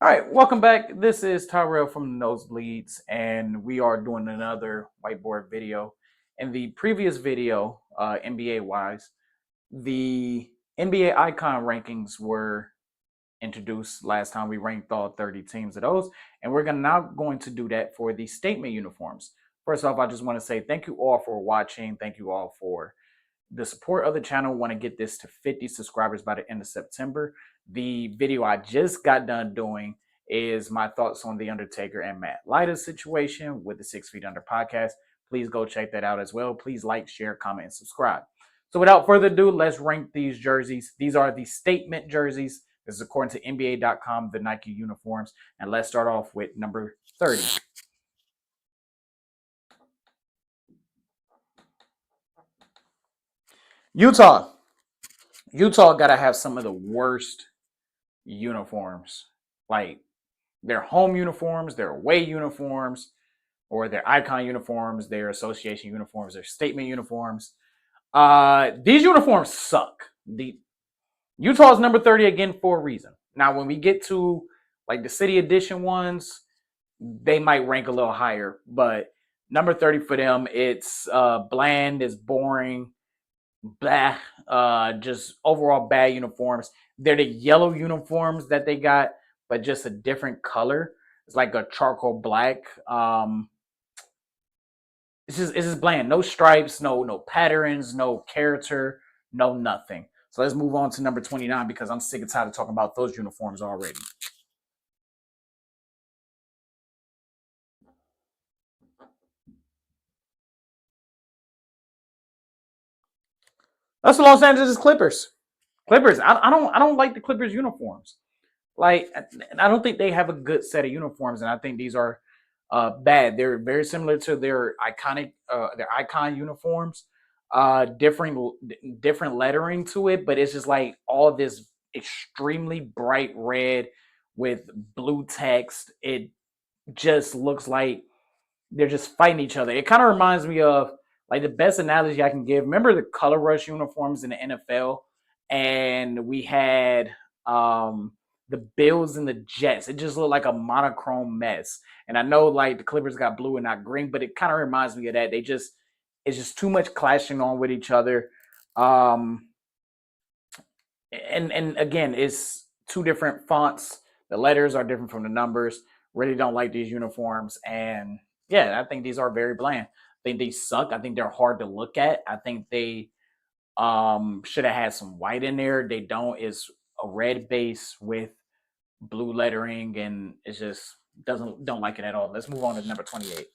All right, welcome back. This is Tyrell from the Nosebleeds, and we are doing another whiteboard video. In the previous video, NBA wise, the NBA icon rankings were introduced last time. We ranked all 30 teams of those, and we're now going to do that for the statement uniforms. First off, I just want to say thank you all for watching. Thank you all for the support of the channel. Want to get this to 50 subscribers by the end of September. The video I just got done doing is my thoughts on the Undertaker and Matt Lyda's situation with the 6 Feet Under podcast. Please go check that out as well. Please like, share, comment, and subscribe. So without further ado, let's rank these jerseys. These are the statement jerseys. This is according to NBA.com, the Nike uniforms. And let's start off with number 30. Utah. Utah got to have some of the worst uniforms. Like their home uniforms, their away uniforms, or their icon uniforms, their association uniforms, their statement uniforms. These uniforms suck. The Utah's number 30 again for a reason. Now, when we get to like the city edition ones, they might rank a little higher, but number 30 for them, it's bland, it's boring, blah, just overall bad uniforms. They're the yellow uniforms that they got, but just a different color. It's like a charcoal black. It's just bland. No stripes, no patterns, no character, no nothing. So let's move on to number 29 because I'm sick and tired of talking about those uniforms already. That's the Los Angeles Clippers. Clippers. I don't like the Clippers uniforms. Like I don't think they have a good set of uniforms, and I think these are bad. They're very similar to their icon uniforms. Different lettering to it, but it's just like all this extremely bright red with blue text. It just looks like they're just fighting each other. It kind of reminds me of like the best analogy I can give. Remember the color rush uniforms in the NFL, and we had the Bills and the Jets. It just looked like a monochrome mess. And I know like the Clippers got blue and not green, but it kind of reminds me of that. It's just too much clashing on with each other. Um, and again, it's two different fonts. The letters are different from the numbers. Really don't like these uniforms, and yeah, I think these are very bland. I think they suck. I think they're hard to look at. I think they should have had some white in there. They don't. It's a red base with blue lettering, and it's just don't like it at all. Let's move on to number 28.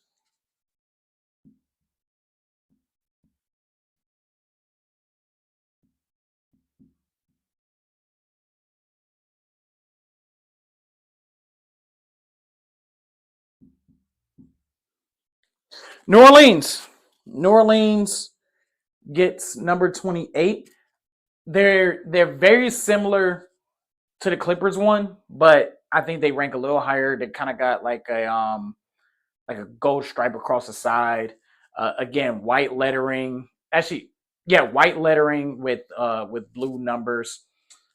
New Orleans. New Orleans gets number 28. They're very similar to the Clippers one, but I think they rank a little higher. They kind of got like a gold stripe across the side. Again, white lettering. Actually, yeah, white lettering with blue numbers.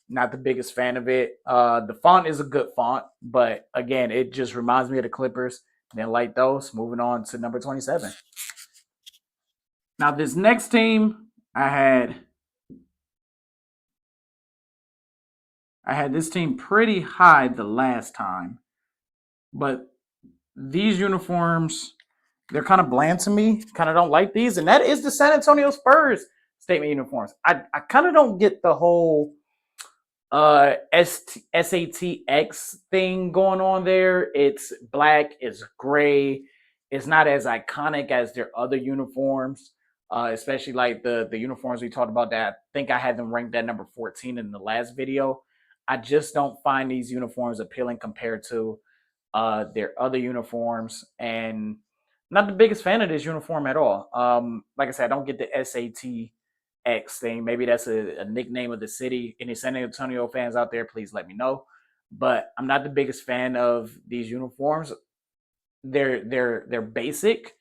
Not the biggest fan of it. The font is a good font, but again, it just reminds me of the Clippers. Didn't like those. Moving on to number 27. Now this next team, I had this team pretty high the last time, but these uniforms, they're kind of bland to me. Kind of don't like these, and that is the San Antonio Spurs statement uniforms. I kind of don't get the whole SATX thing going on there. It's black, it's gray, it's not as iconic as their other uniforms. Especially like the uniforms we talked about that I think I had them ranked at number 14 in the last video. I just don't find these uniforms appealing compared to their other uniforms, and not the biggest fan of this uniform at all. Like I said, I don't get the SATX thing. Maybe that's a nickname of the city. Any San Antonio fans out there, please let me know. But I'm not the biggest fan of these uniforms. They're basic,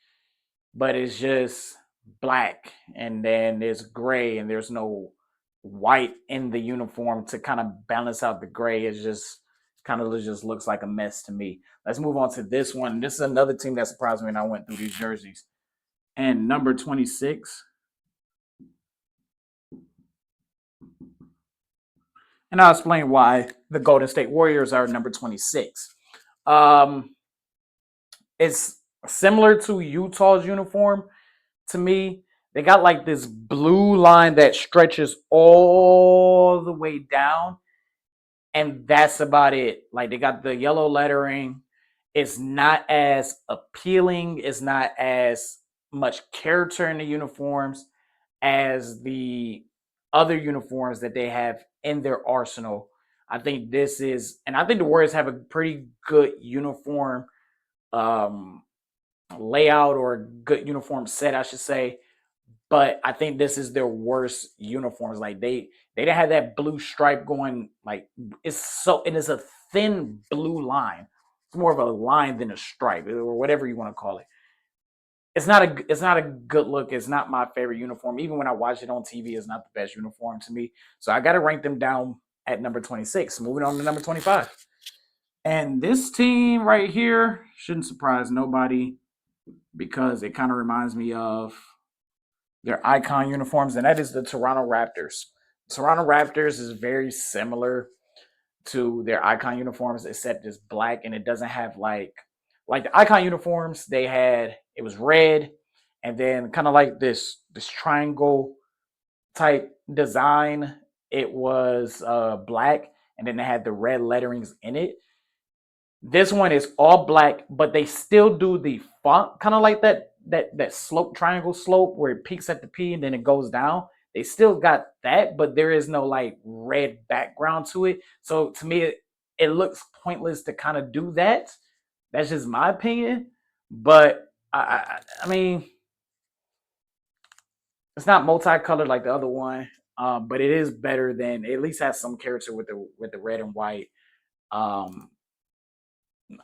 but it's just black, and then there's gray, and there's no white in the uniform to kind of balance out the gray. It's just Kind of just looks like a mess to me. Let's move on to this one. This is another team that surprised me when I went through these jerseys. And number 26. And I'll explain why the Golden State Warriors are number 26. Um, it's similar to Utah's uniform to me. They got like this blue line that stretches all the way down, and that's about it. Like they got the yellow lettering. It's not as appealing. It's not as much character in the uniforms as the other uniforms that they have in their arsenal. I think this is, and I think the Warriors have a pretty good uniform um, layout or good uniform set, I should say. But I think this is their worst uniforms. Like they didn't have that blue stripe going. Like it is a thin blue line. It's more of a line than a stripe or whatever you want to call it. It's not a good look. It's not my favorite uniform. Even when I watch it on TV, it's not the best uniform to me. So I got to rank them down at number 26. Moving on to number 25. And this team right here shouldn't surprise nobody because it kind of reminds me of their icon uniforms, and that is the Toronto Raptors. Toronto Raptors is very similar to their icon uniforms, except it's black and it doesn't have like the icon uniforms. They had it was red, and then kind of like this triangle type design. It was black, and then they had the red letterings in it. This one is all black, but they still do the font kind of like that slope triangle slope where it peaks at the P and then it goes down. They still got that, but there is no like red background to it. So to me, it looks pointless to kind of do that. That's just my opinion. But I mean, it's not multicolored like the other one, but it is better than it at least has some character with the red and white. Um,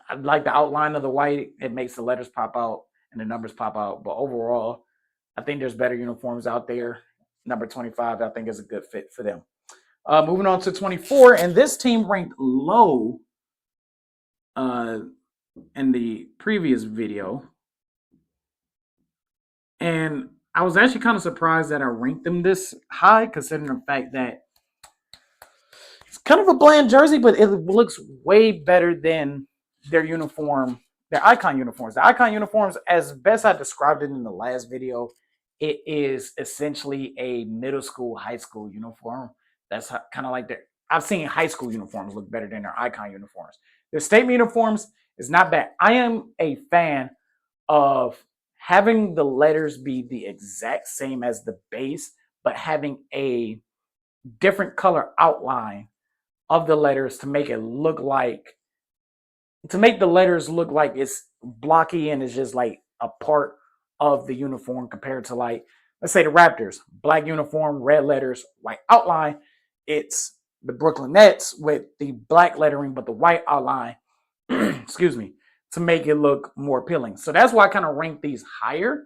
I like the outline of the white. It makes the letters pop out and the numbers pop out. But overall, I think there's better uniforms out there. Number 25, I think, is a good fit for them. Moving on to 24, and this team ranked low uh, in the previous video. And I was actually kind of surprised that I ranked them this high, considering the fact that it's kind of a bland jersey, but it looks way better than their uniform, their icon uniforms. The icon uniforms, as best I described it in the last video, it is essentially a middle school, high school uniform. That's kind of like their. I've seen high school uniforms look better than their icon uniforms. Their statement uniforms is not bad. I am a fan of having the letters be the exact same as the base, but having a different color outline of the letters to make it look like to make the letters look like it's blocky and it's just like a part of the uniform compared to like let's say the Raptors, black uniform, red letters, white outline. It's the Brooklyn Nets with the black lettering but the white outline. Excuse me, to make it look more appealing. So that's why I kind of rank these higher.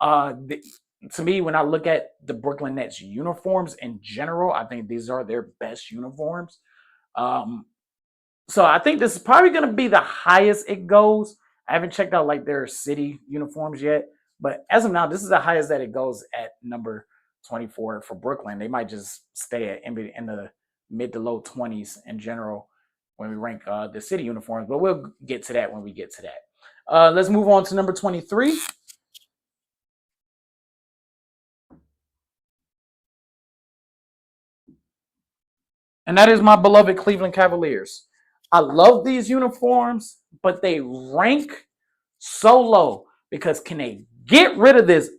To me, when I look at the Brooklyn Nets uniforms in general, I think these are their best uniforms. Um, so I think this is probably going to be the highest it goes. I haven't checked out like their city uniforms yet, but as of now, this is the highest that it goes at number 24 for Brooklyn. They might just stay at in the mid to low 20s in general when we rank the city uniforms, but we'll get to that when we get to that. Let's move on to number 23. And that is my beloved Cleveland Cavaliers. I love these uniforms, but they rank so low because can they get rid of this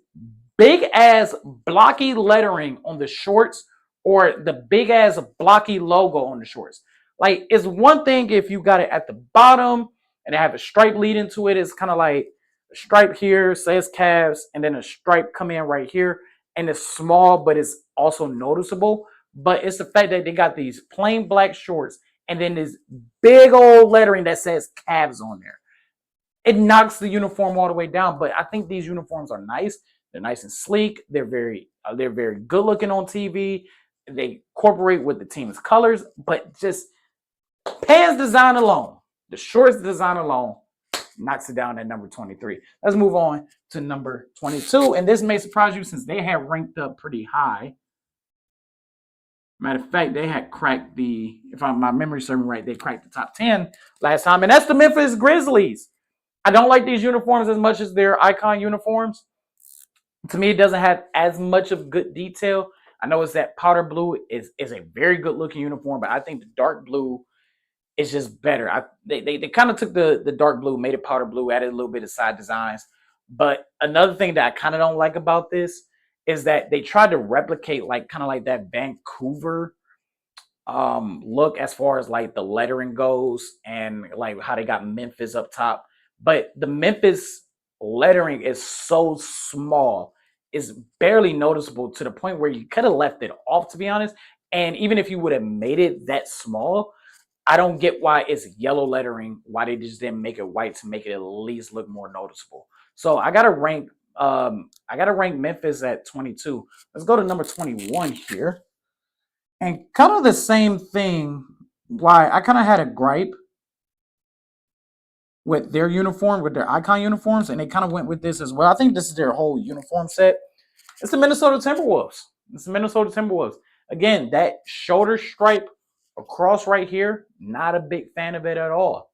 big ass blocky lettering on the shorts or the big ass blocky logo on the shorts? Like, it's one thing if you got it at the bottom and they have a stripe lead into it. It's kind of like a stripe here says Cavs, and then a stripe come in right here, and it's small, but it's also noticeable. But it's the fact that they got these plain black shorts and then this big old lettering that says Cavs on there. It knocks the uniform all the way down. But I think these uniforms are nice. They're nice and sleek. They're very good looking on TV. They incorporate with the team's colors, but just Pants design alone, the shorts design alone, knocks it down at number 23. Let's move on to number 22. And this may surprise you since they had ranked up pretty high. Matter of fact, they had cracked if my memory serves me right, they cracked the top 10 last time. And that's the Memphis Grizzlies. I don't like these uniforms as much as their icon uniforms. To me, it doesn't have as much of good detail. I know it's that powder blue is a very good looking uniform, but I think the dark blue is just better. They kind of took the dark blue, made it powder blue, added a little bit of side designs. But another thing that I kind of don't like about this is that they tried to replicate kind of like that Vancouver look as far as like the lettering goes and like how they got Memphis up top. But the Memphis lettering is so small, it's barely noticeable to the point where you could have left it off, to be honest. And even if you would have made it that small, I don't get why it's yellow lettering, why they just didn't make it white to make it at least look more noticeable. So I gotta rank Memphis at 22. Let's go to number 21 here. And kind of the same thing, why I kind of had a gripe with their uniform, with their icon uniforms, and they kind of went with this as well. I think this is their whole uniform set. It's the Minnesota Timberwolves. It's the Minnesota Timberwolves. Again, that shoulder stripe across right here, not a big fan of it at all.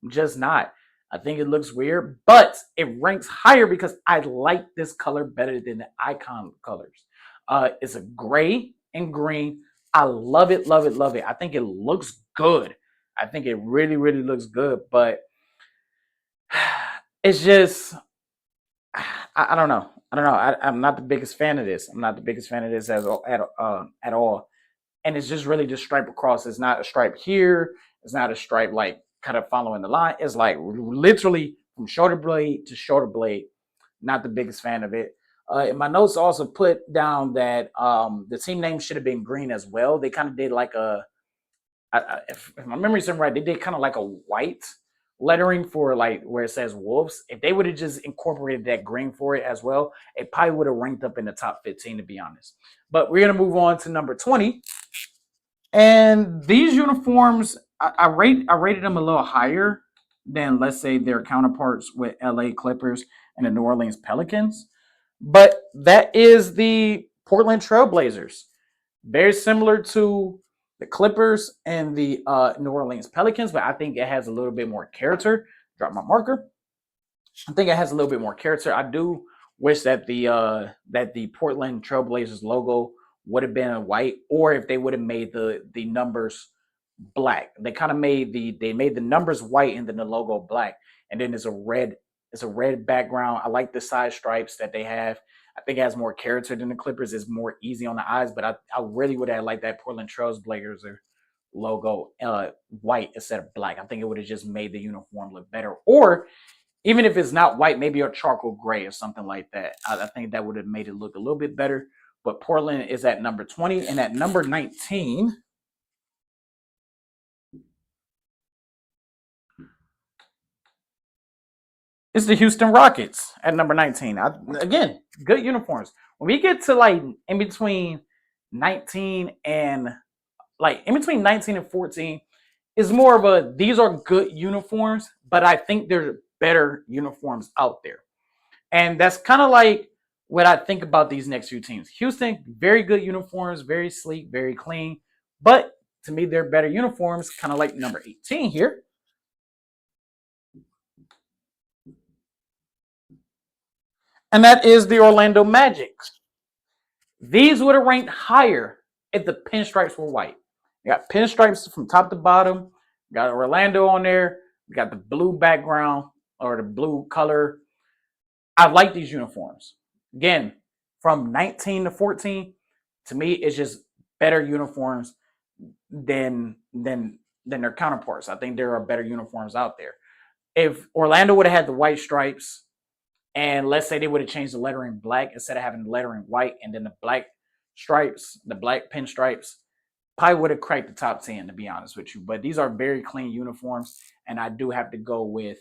Just not. I think it looks weird, but it ranks higher because I like this color better than the icon colors. It's a gray and green. I love it, love it, love it. I think it looks good. I think it really, really looks good, but it's just, I don't know. I don't know. I'm not the biggest fan of this. I'm not the biggest fan of this at all. And it's just really just stripe across. It's not a stripe here. It's not a stripe like kind of following the line. It's like literally from shoulder blade to shoulder blade. Not the biggest fan of it. In my notes also put down that the team name should have been green as well. They kind of did like if my memory's right, they did kind of like a white lettering for like where it says Wolves. If they would have just incorporated that green for it as well, it probably would have ranked up in the top 15, to be honest. But we're gonna move on to number 20. And these uniforms, I rated them a little higher than, let's say, their counterparts with LA Clippers and the New Orleans Pelicans. But that is the Portland Trailblazers. Very similar to the Clippers and the New Orleans Pelicans, but I think it has a little bit more character. Drop my marker. I think it has a little bit more character. I do wish that the Portland Trailblazers logo would have been in white, or if they would have made the numbers black. They made the numbers white and then the logo black, and then there's a red background. I like the side stripes that they have. I think it has more character than the Clippers. It's more easy on the eyes, but I really would have liked that Portland Trailblazers logo white instead of black. I think it would have just made the uniform look better. Or even if it's not white, maybe a charcoal gray or something like that. I think that would have made it look a little bit better. But Portland is at number 20, and at number 19, it's the Houston Rockets at number 19. Again, good uniforms. When we get to like in between 19 and 14, is more of a these are good uniforms, but I think there's better uniforms out there. And that's kind of like what I think about these next few teams. Houston, very good uniforms, very sleek, very clean. But to me, they're better uniforms, kind of like number 18 here. And that is the Orlando Magic. These would have ranked higher if the pinstripes were white. You got pinstripes from top to bottom. You got Orlando on there. You got the blue background or the blue color. I like these uniforms. Again, from 19 to 14, to me, it's just better uniforms than their counterparts. I think there are better uniforms out there. If Orlando would have had the white stripes, and let's say they would have changed the lettering black instead of having the lettering white and then the black stripes, the black pinstripes, probably would have cracked the top 10, to be honest with you. But these are very clean uniforms, and I do have to go with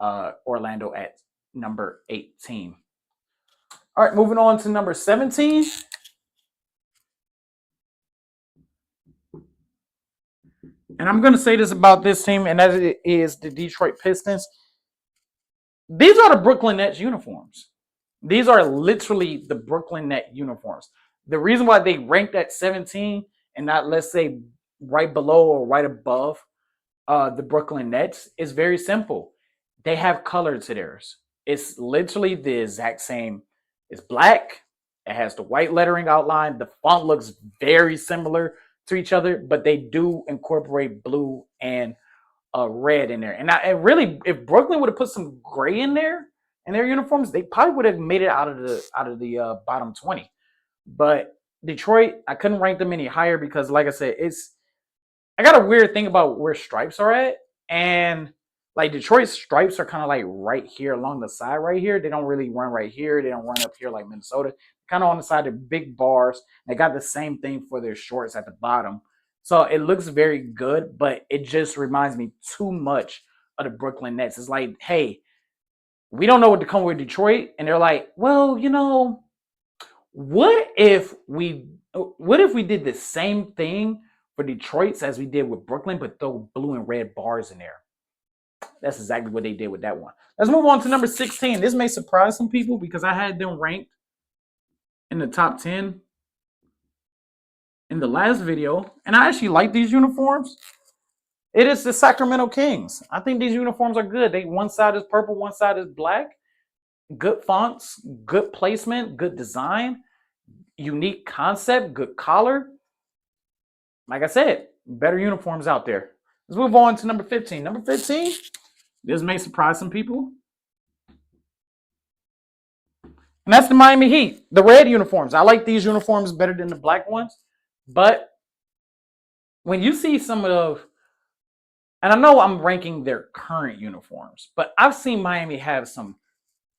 Orlando at number 18. All right, moving on to number 17. And I'm going to say this about this team, and that is the Detroit Pistons. These are the Brooklyn Nets uniforms. These are literally the Brooklyn Net uniforms. The reason why they ranked at 17 and not, let's say, right below or right above the Brooklyn Nets is very simple. They have color to theirs. It's literally the exact same. It's black. It has the white lettering outline. The font looks very similar to each other, but they do incorporate blue and red in there. And really, if Brooklyn would have put some gray in there in their uniforms, they probably would have made it out of the bottom 20. But Detroit, I couldn't rank them any higher because, like I said, I got a weird thing about where stripes are at, and like Detroit's stripes are kind of like right here along the side, right here. They don't really run right here. They don't run up here like Minnesota. Kind of on the side of big bars. They got the same thing for their shorts at the bottom. So it looks very good, but it just reminds me too much of the Brooklyn Nets. It's like, hey, we don't know what to come with Detroit, and they're like, well, what if we did the same thing for Detroit's as we did with Brooklyn, but throw blue and red bars in there? That's exactly what they did with that one. Let's move on to number 16. This may surprise some people because I had them ranked in the top 10 in the last video, and I actually like these uniforms. It is the Sacramento Kings. I think these uniforms are good. One side is purple, one side is black. Good fonts, good placement, good design, unique concept, good collar. Like I said, better uniforms out there. Let's move on to number 15. Number 15, this may surprise some people. And that's the Miami Heat, the red uniforms. I like these uniforms better than the black ones. But when you see some of, and I know I'm ranking their current uniforms, but I've seen Miami have some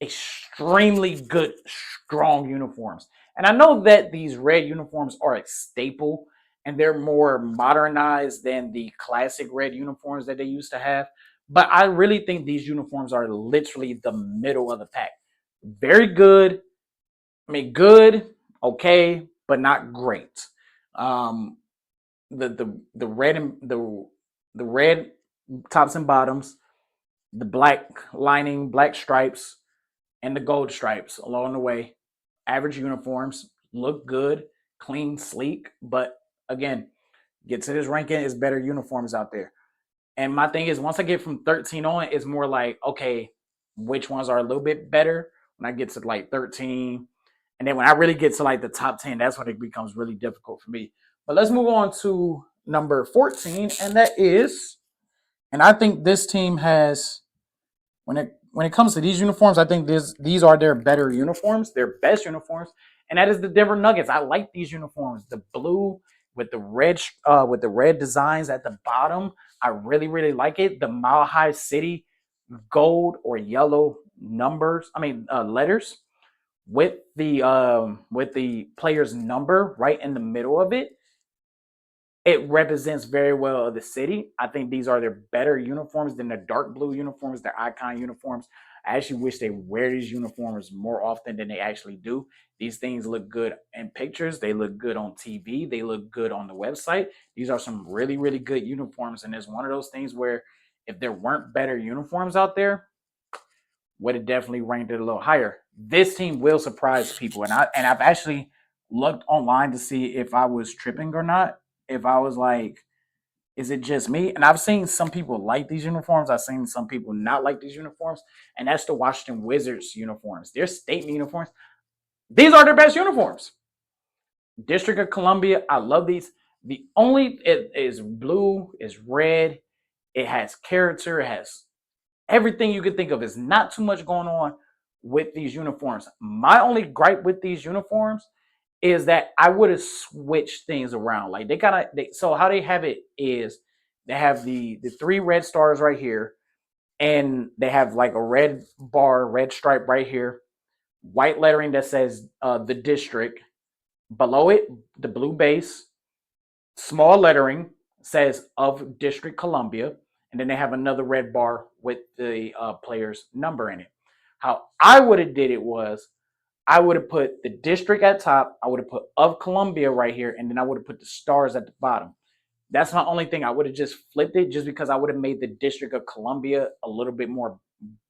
extremely good, strong uniforms. And I know that these red uniforms are a staple and they're more modernized than the classic red uniforms that they used to have. But I really think these uniforms are literally the middle of the pack. Very good. I mean, good, okay, but not great. Um, the red and the red tops and bottoms, the black lining, black stripes, and the gold stripes along the way. Average uniforms look good, clean, sleek, but again, get to this ranking is better uniforms out there. And my thing is, once I get from 13 on, it's more like, okay, which ones are a little bit better when I get to like 13. And then when I really get to like the top 10, that's when it becomes really difficult for me. But let's move on to number 14, and that is, and I think this team has when it comes to these uniforms, I think these are their better uniforms, their best uniforms, and that is the Denver Nuggets. I like these uniforms, the blue with the red designs at the bottom. I really really like it. The Mile High City gold or yellow letters with the player's number right in the middle of it. It represents very well the city. I think these are their better uniforms than the dark blue uniforms, their icon uniforms. I actually wish they wear these uniforms more often than they actually do. These things look good in pictures. They look good on TV. They look good on the website. These are some really, really good uniforms. And it's one of those things where if there weren't better uniforms out there, would have definitely ranked it a little higher. This team will surprise people. I've actually looked online to see if I was tripping or not. If I was like, is it just me? And I've seen some people like these uniforms. I've seen some people not like these uniforms. And that's the Washington Wizards uniforms. Their statement uniforms. These are their best uniforms. District of Columbia. I love these. The only it is blue, is red. It has character. It has everything you could think of. Is not too much going on with these uniforms. My only gripe with these uniforms is that I would have switched things around. Like so how they have it is they have the three red stars right here, and they have like a red bar, red stripe right here, white lettering that says the district. Below it, the blue base, small lettering says of District Columbia, and then they have another red bar with the player's number in it. How I would have did it was I would have put the district at top. I would have put of Columbia right here, and then I would have put the stars at the bottom. That's my only thing. I would have just flipped it just because I would have made the District of Columbia a little bit more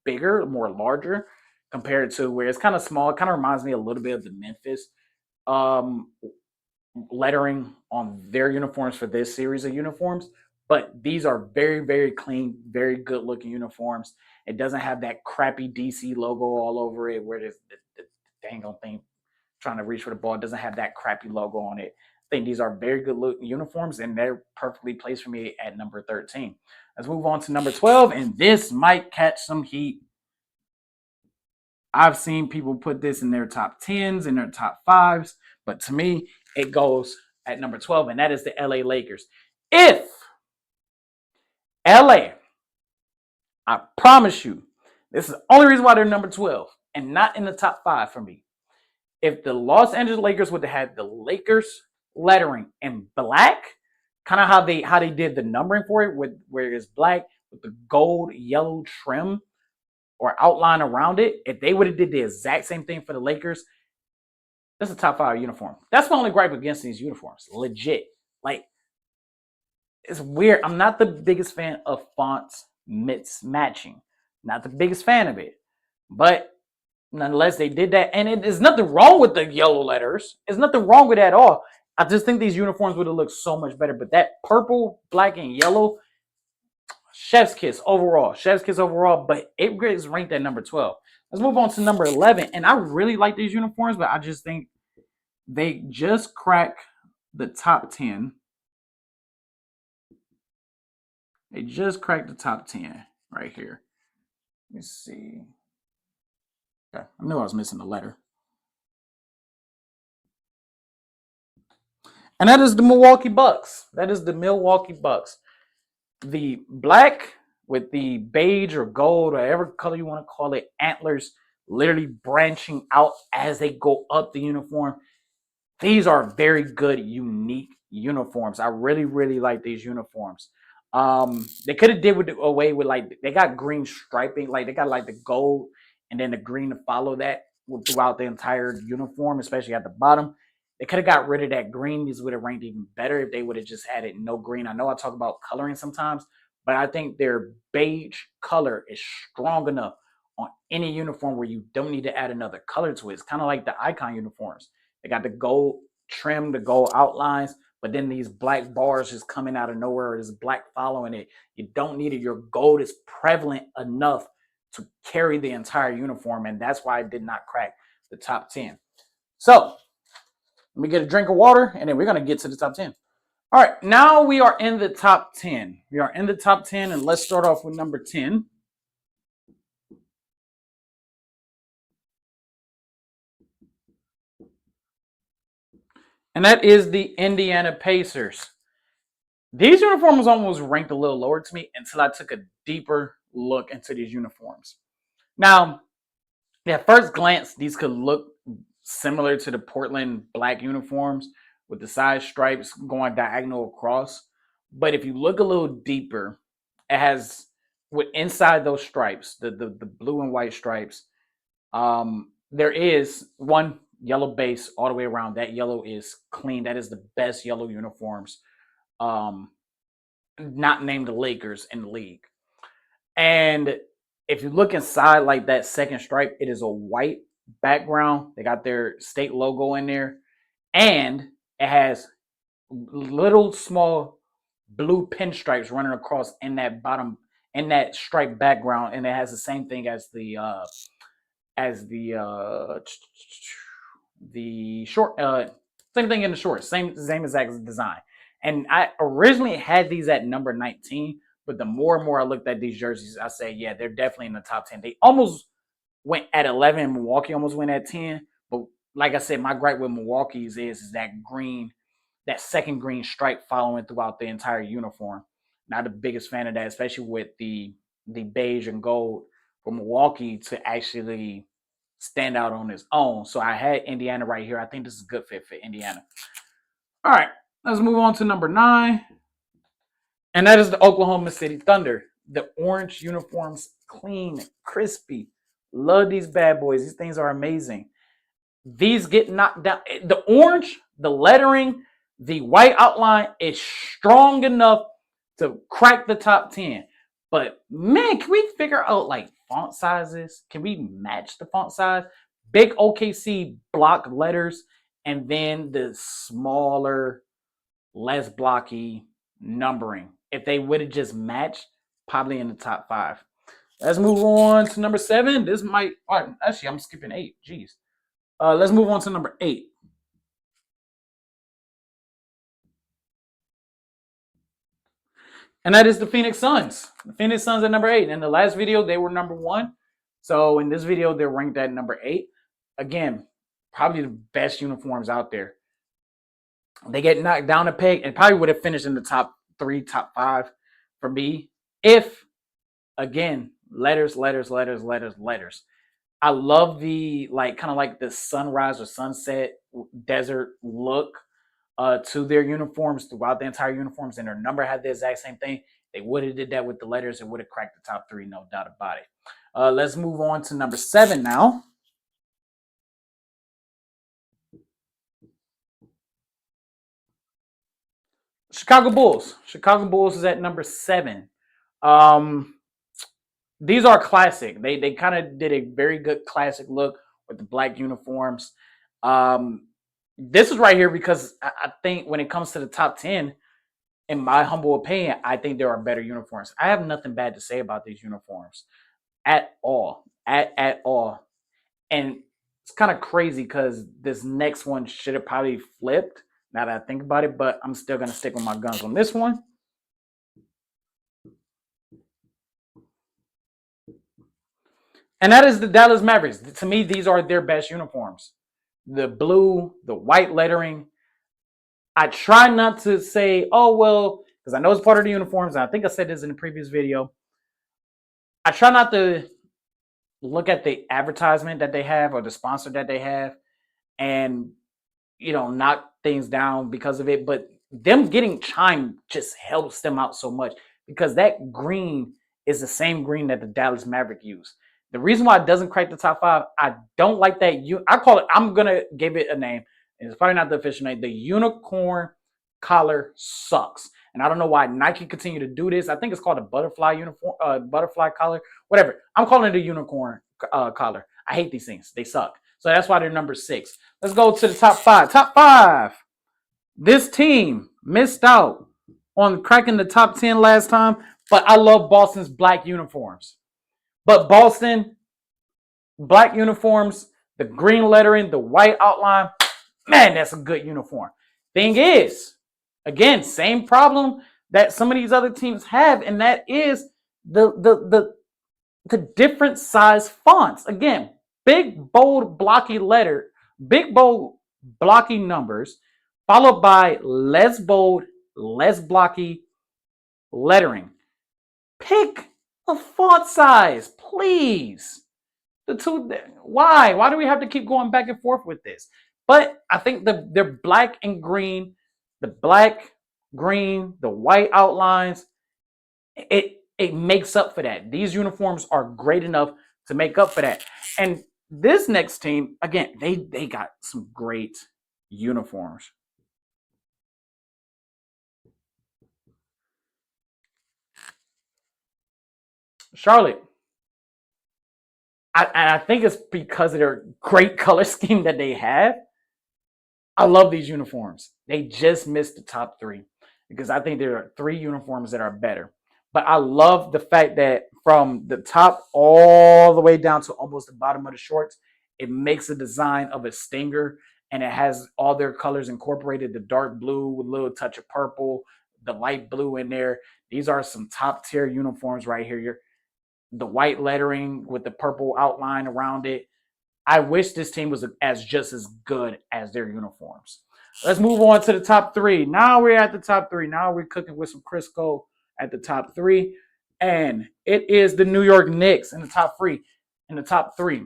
bigger, more larger compared to where it's kind of small. It kind of reminds me a little bit of the Memphis um, lettering on their uniforms for this series of uniforms. But these are very, very clean, very good looking uniforms. It doesn't have that crappy DC logo all over it where there's the dang on thing trying to reach for the ball. It doesn't have that crappy logo on it. I think these are very good looking uniforms and they're perfectly placed for me at number 13. Let's move on to number 12, and this might catch some heat. I've seen people put this in their top 10s, in their top 5s, but to me, it goes at number 12, and that is the LA Lakers. If LA, I promise you, this is the only reason why they're number 12 and not in the top 5 for me. If the Los Angeles Lakers would have had the Lakers lettering in black, kind of how they did the numbering for it, with where it's black with the gold yellow trim or outline around it, if they would have did the exact same thing for the Lakers, that's a top 5 uniform. That's my only gripe against these uniforms. Legit. Like, it's weird. I'm not the biggest fan of fonts matching. Not the biggest fan of it. But nonetheless, they did that. And there's nothing wrong with the yellow letters. There's nothing wrong with that at all. I just think these uniforms would have looked so much better. But that purple, black, and yellow, chef's kiss overall. Chef's kiss overall. But it is ranked at number 12. Let's move on to number 11. And I really like these uniforms, but I just think they just crack the top 10. They just cracked the top 10 right here. Let me see. Okay, I knew I was missing a letter. And that is the Milwaukee Bucks. That is the Milwaukee Bucks. The black with the beige or gold or whatever color you want to call it, antlers literally branching out as they go up the uniform. These are very good, unique uniforms. I really, really like these uniforms. They could have did away with, like, they got green striping, like they got like the gold and then the green to follow that throughout the entire uniform, especially at the bottom. They could have got rid of that green. These would have ranked even better if they would have just added no green. I know I talk about coloring sometimes, but I think their beige color is strong enough on any uniform where you don't need to add another color to it. It's kind of like the icon uniforms. They got the gold trim, the gold outlines, but then these black bars just coming out of nowhere, this black following it. You don't need it. Your gold is prevalent enough to carry the entire uniform, and that's why it did not crack the top 10. So let me get a drink of water, and then we're going to get to the top 10. All right, now we are in the top 10. We are in the top 10, and let's start off with number 10. And that is the Indiana Pacers. These uniforms almost ranked a little lower to me until I took a deeper look into these uniforms. Now, at first glance, these could look similar to the Portland black uniforms with the side stripes going diagonal across. But if you look a little deeper, it has, with inside those stripes, the blue and white stripes, there is one yellow base all the way around. That yellow is clean. That is the best yellow uniforms, not named the Lakers, in the league. And if you look inside, like that second stripe, it is a white background. They got their state logo in there, and it has little small blue pinstripes running across in that bottom, in that stripe background, and it has the same thing as the short, same thing in the shorts, same exact design. And I originally had these at number 19, but the more and more I looked at these jerseys, I say, yeah, they're definitely in the top 10. They almost went at 11. Milwaukee almost went at 10. But like I said, my gripe with Milwaukee's is that green, that second green stripe following throughout the entire uniform. Not the biggest fan of that, especially with the beige and gold for Milwaukee to actually stand out on its own. So I had Indiana right here. I think this is a good fit for Indiana. All right, let's move on to number 9. And that is the Oklahoma City Thunder. The orange uniforms, clean, crispy. Love these bad boys. These things are amazing. These get knocked down. The orange, the lettering, The white outline is strong enough to crack the top 10. But man, can we figure out like font sizes? Can we match the font size? Big OKC block letters, and then the smaller, less blocky numbering. If they would have just matched, probably in the top 5. Let's move on to number 7. This might, actually, I'm skipping 8. Jeez. Let's move on to number 8. And that is the Phoenix Suns. The Phoenix Suns at number 8. In the last video, they were number 1. So in this video, they're ranked at number 8. Again, probably the best uniforms out there. They get knocked down a peg and probably would have finished in the top 3, top 5 for me. If, again, letters. I love the kind of like the sunrise or sunset desert look to their uniforms throughout the entire uniforms, and their number had the exact same thing. They would have did that with the letters. It would have cracked the top 3, no doubt about it. Let's move on to number 7 now. Chicago Bulls. Chicago Bulls is at number 7. These are classic. They kind of did a very good classic look with the black uniforms. This is right here because I think when it comes to the top 10, in my humble opinion, I think there are better uniforms. I have nothing bad to say about these uniforms at all. At all. And it's kind of crazy because this next one should have probably flipped now that I think about it, but I'm still going to stick with my guns on this one. And that is the Dallas Mavericks. To me, these are their best uniforms. The blue, the white lettering. I try not to say, oh, well, because I know it's part of the uniforms. And I think I said this in the previous video. I try not to look at the advertisement that they have or the sponsor that they have and, knock things down because of it. But them getting Chime just helps them out so much because that green is the same green that the Dallas Maverick use. The reason why it doesn't crack the top 5, I don't like that. I call it, I'm going to give it a name. It's probably not the official name. The unicorn collar sucks. And I don't know why Nike continue to do this. I think it's called a butterfly uniform, butterfly collar, whatever. I'm calling it a unicorn collar. I hate these things. They suck. So that's why they're number 6. Let's go to the top 5. Top 5. This team missed out on cracking the top 10 last time, but I love Boston's black uniforms. But Boston, black uniforms, the green lettering, the white outline, man, that's a good uniform. Thing is, again, same problem that some of these other teams have, and that is the different size fonts. Again, big, bold, blocky letter, big, bold, blocky numbers, followed by less bold, less blocky lettering. Pick a font size, please. Why do we have to keep going back and forth with this? But I think they're black and green, the black, green, the white outlines, it makes up for that. These uniforms are great enough to make up for that. And this next team, again, they got some great uniforms. Charlotte. I think it's because of their great color scheme that they have. I love these uniforms. They just missed the top 3 because I think there are 3 uniforms that are better. But I love the fact that from the top all the way down to almost the bottom of the shorts, it makes a design of a stinger and it has all their colors incorporated, the dark blue with a little touch of purple, the light blue in there. These are some top tier uniforms right here. The white lettering with the purple outline around it. I wish this team was just as good as their uniforms. Let's move on to the top 3. Now we're at the top 3. Now we're cooking with some Crisco at the top 3. And it is the New York Knicks in the top 3. In the top 3.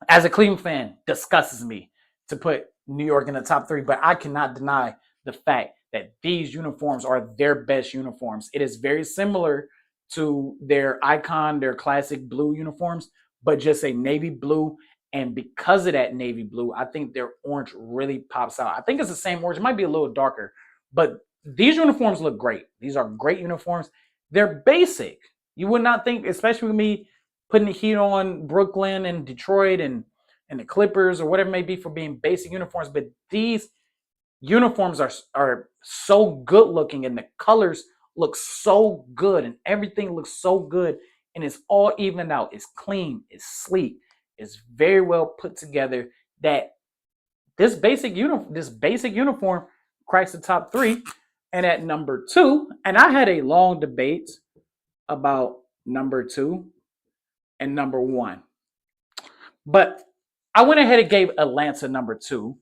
As a Cleveland fan, disgusts me to put New York in the top 3, but I cannot deny the fact that these uniforms are their best uniforms. It is very similar to their icon, their classic blue uniforms, but just a navy blue And because of that navy blue, I think their orange really pops out. I think it's the same orange. It might be a little darker, but these uniforms look great. These are great uniforms. They're basic. You would not think, especially with me putting the heat on Brooklyn and Detroit and the Clippers or whatever it may be for being basic uniforms, but these uniforms are so good looking and the colors look so good and everything looks so good and it's all evened out. It's clean, it's sleek, it's very well put together that this basic uniform cracks the top 3. And at number 2, and I had a long debate about number 2 and number 1. But I went ahead and gave Atlanta number 2,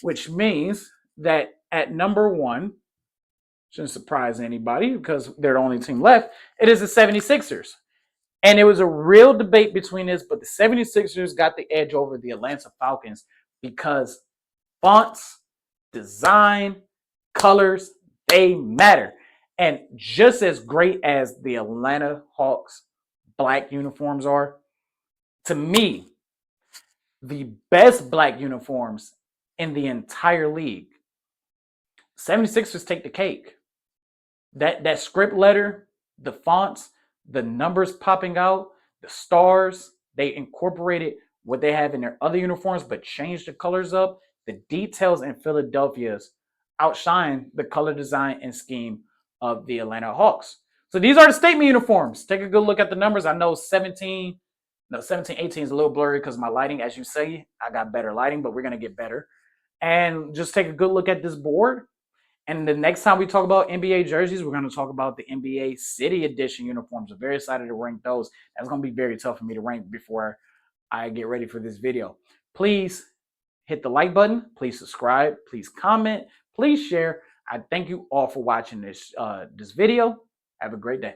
which means that at number 1, shouldn't surprise anybody because they're the only team left, it is the 76ers. And it was a real debate between this, but the 76ers got the edge over the Atlanta Falcons because fonts, design, colors, they matter. And just as great as the Atlanta Hawks black uniforms are, to me, the best black uniforms in the entire league, 76ers take the cake. That script letter, the fonts, the numbers popping out, the stars, they incorporated what they have in their other uniforms, but changed the colors up. The details in Philadelphia's outshine the color design and scheme of the Atlanta Hawks. So these are the statement uniforms. Take a good look at the numbers. I know 17, 18 is a little blurry because of my lighting. As you say, I got better lighting, but we're going to get better. And just take a good look at this board. And the next time we talk about NBA jerseys, we're going to talk about the NBA City Edition uniforms. I'm very excited to rank those. That's going to be very tough for me to rank before I get ready for this video. Please hit the like button. Please subscribe. Please comment. Please share. I thank you all for watching this video. Have a great day.